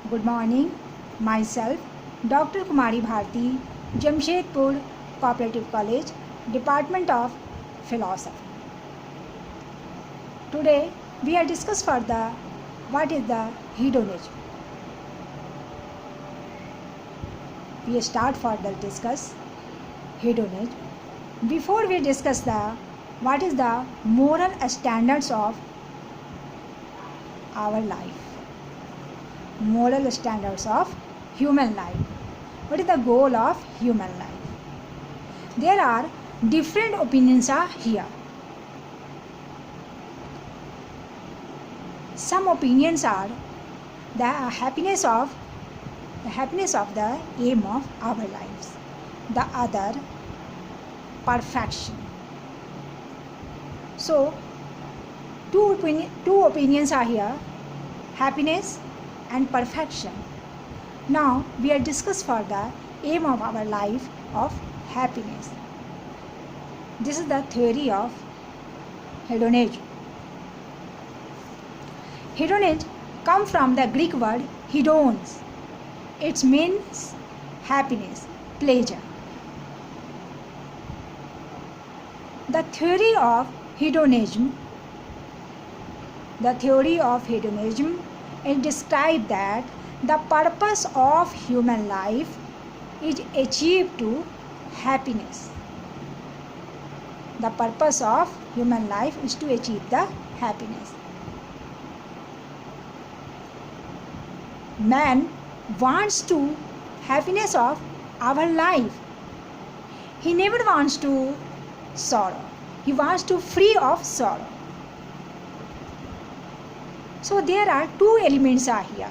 Good morning. Myself, Dr. Kumari Bharti, Jamshedpur Cooperative College, Department of Philosophy. Today, we are discuss further what is the hedonism. We start further discuss hedonism. Before we discuss the what is the moral standards of our life, moral standards of human life. What is the goal of human life? There are different opinions are here. Some opinions are the happiness of the aim of our lives. The other, perfection. So two opinions are here, happiness and perfection. Now we are discuss for the aim of our life of happiness. This is the theory of hedonism. Hedonism comes from the Greek word hedons. It means happiness, pleasure. The theory of hedonism it describes that the purpose of human life is achieved to happiness. The purpose of human life is to achieve the happiness. Man wants to happiness of our life. He never wants to sorrow. He wants to free of sorrow. So there are two elements are here,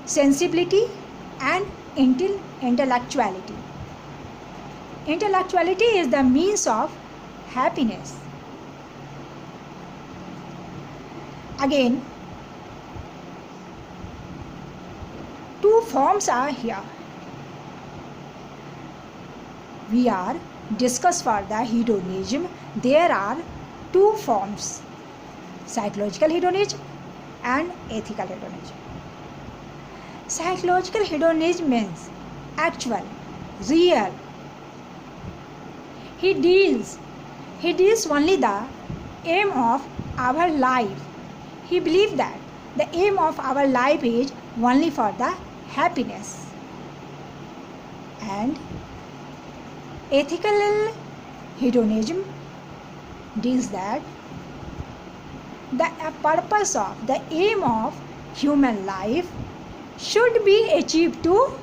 sensibility and intellectuality. Intellectuality is the means of happiness. Again, two forms are here. We are discuss for the hedonism. There are two forms, psychological hedonism and ethical hedonism. Psychological hedonism means actual, real. He deals only the aim of our life. He believes that the aim of our life is only for the happiness. And ethical hedonism deals that the purpose of the aim of human life should be achieved to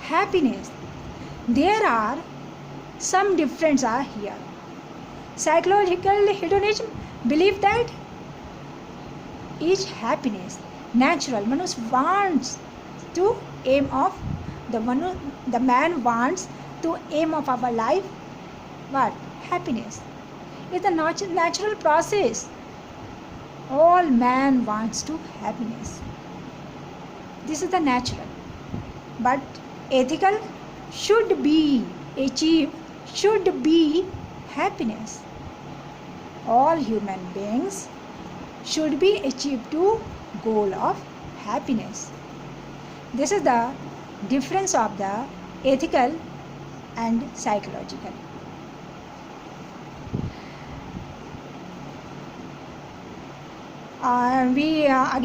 happiness. There are some differences are here. Psychological hedonism believe that is happiness natural. Manush wants to aim of the man wants to aim of our life what? Happiness. It's a natural process. All man wants to happiness. This is the natural. But ethical should be happiness. All human beings should be achieved to goal of happiness. This is the difference of the ethical and psychological. We are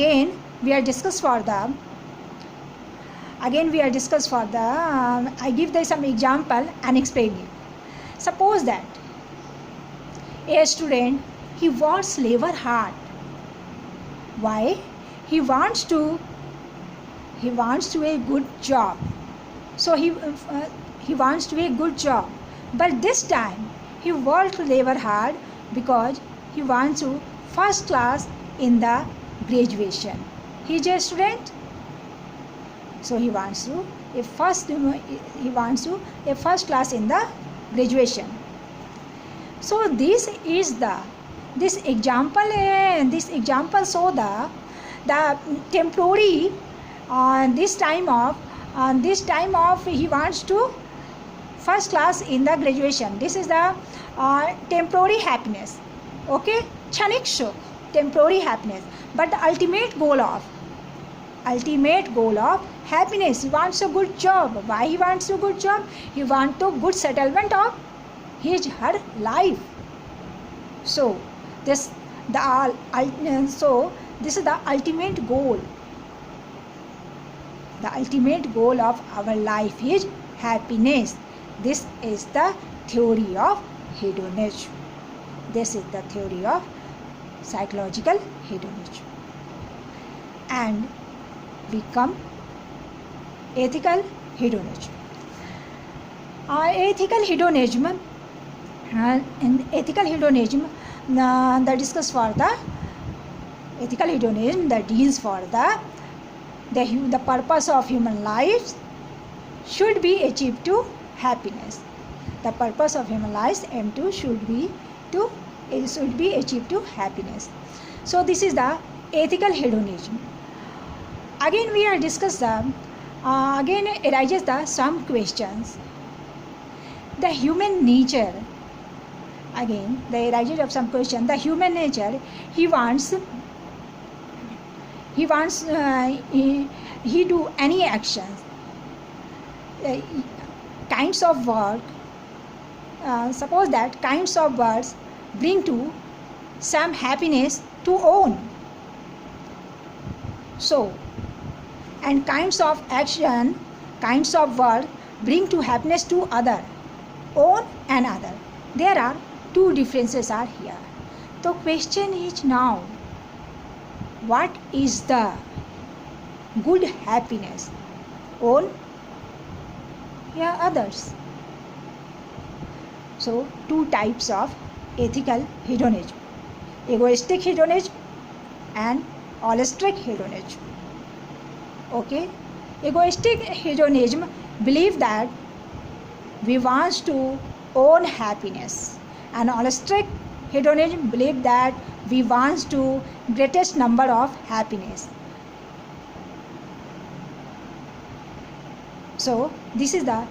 discuss for the I give there some example and explain it. Suppose that a student, he works labor hard. Why? He wants to a good job. So he wants to a good job. But this time he worked labor hard because he wants to first class in the graduation. He is a student, so he wants to a first class in the graduation. So this example show the temporary this time of he wants to first class in the graduation. This is the temporary happiness. Okay, क्षणिक सुख. temporary happiness, but the ultimate goal of happiness. He wants a good job. Why he wants a good job? He wants a good settlement of her life. So this is the ultimate goal. The ultimate goal of our life is happiness. This is the theory of hedonism. This is the theory of psychological hedonism. And we come ethical hedonism. Ethical hedonism, in ethical hedonism, that discuss for the ethical hedonism that deals for the purpose of human life should be achieved to happiness. The purpose of human life should be achieved to happiness. So this is the ethical hedonism. Again we are discuss again arises some questions. The human nature. Again the arises of some question. The human nature, he do any actions, kinds of work. Suppose that kinds of works bring to some happiness to own. So, and kinds of action, kinds of work bring to happiness to other, own and other. There are two differences are here. The question is now, what is the good happiness? Own, yeah, others. So two types of ethical hedonism: egoistic hedonism and altruistic hedonism. Okay, egoistic hedonism believe that we want to own happiness, and altruistic hedonism believe that we want to greatest number of happiness. So this is the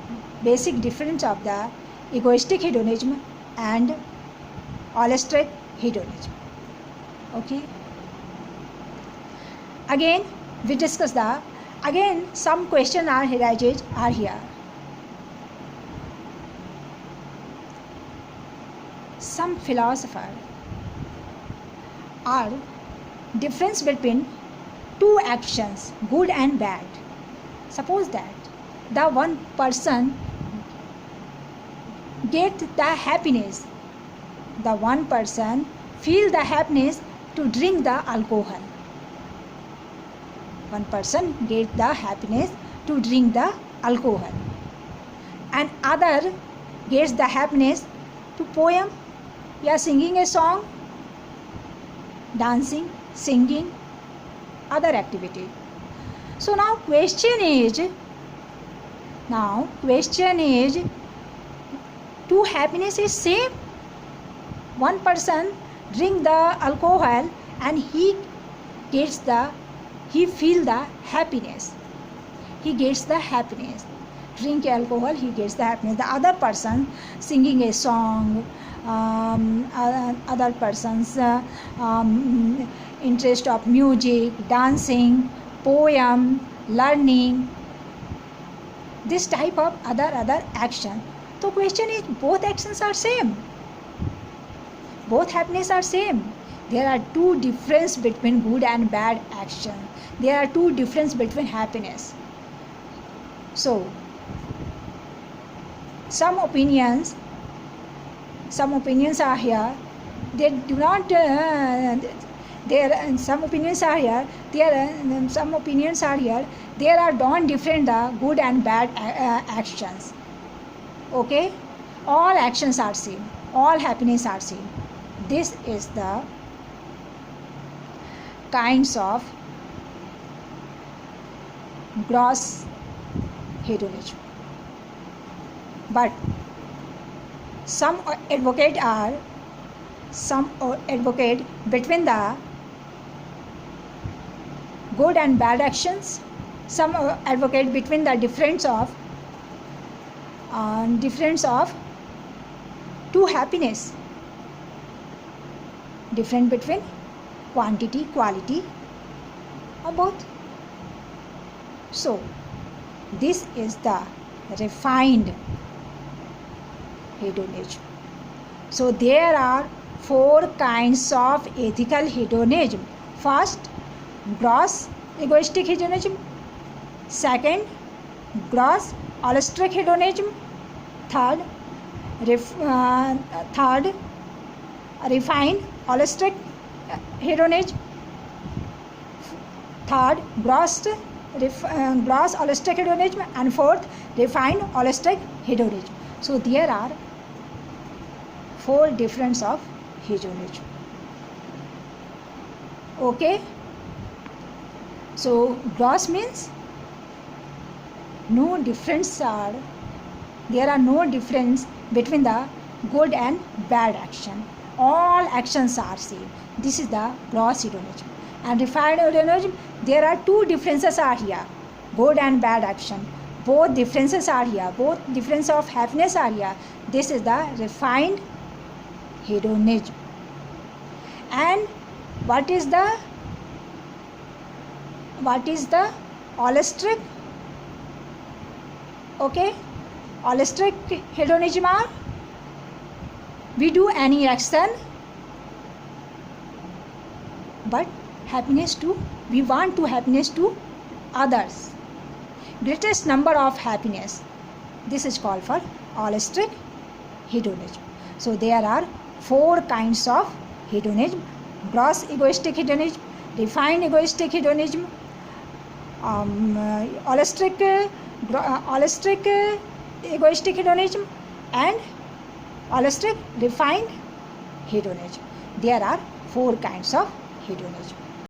basic difference of the egoistic hedonism and altruistic hedonism. Okay, again we discuss some questions are here. Some philosopher are difference between two actions, good and bad. Suppose that the one person get the happiness, the one person feel the happiness to drink the alcohol. One person get the happiness to drink the alcohol, and other gets the happiness to poem, yeah, singing a song, dancing, singing, other activity. So now question is, two happiness is same. One person drink the alcohol and he feel the happiness. He gets the happiness. Drink alcohol, he gets the happiness. The other person singing a song, other person's interest of music, dancing, poem, learning, this type of other action. So question is, both actions are same, both happiness are same. There are two difference between good and bad action. There are two difference between happiness. So some opinions are here. They do not. Some opinions are here. Some opinions are here. There are don't different the good and bad actions. Okay, all actions are same. All happiness are same. This is the kinds of gross hedonism. But some advocate between the good and bad actions. Some advocate between the difference of two happiness. Different between quantity, quality, or both. So, this is the refined hedonism. So, there are 4 kinds of ethical hedonism. First, gross egoistic hedonism. Second, gross altruistic hedonism. Third, refined altruistic hedonism. Third, gross altruistic hedonism, and fourth, refined altruistic hedonism. So there are 4 difference of hedonism. Okay. So gross means there are no difference between the good and bad action. All actions are same. This is the gross hedonism. And refined hedonism, there are 2 differences are here, good and bad action. Both differences are here. Both difference of happiness are here. This is the refined hedonism. And what is the altruistic? Okay, altruistic hedonism are, we do any action but we want to happiness to others, greatest number of happiness. This is called for altruistic hedonism. So there are 4 kinds of hedonism: gross egoistic hedonism, refined egoistic hedonism, altruistic egoistic hedonism, and altruistic refined hedonism. There are 4 kinds of hedonism.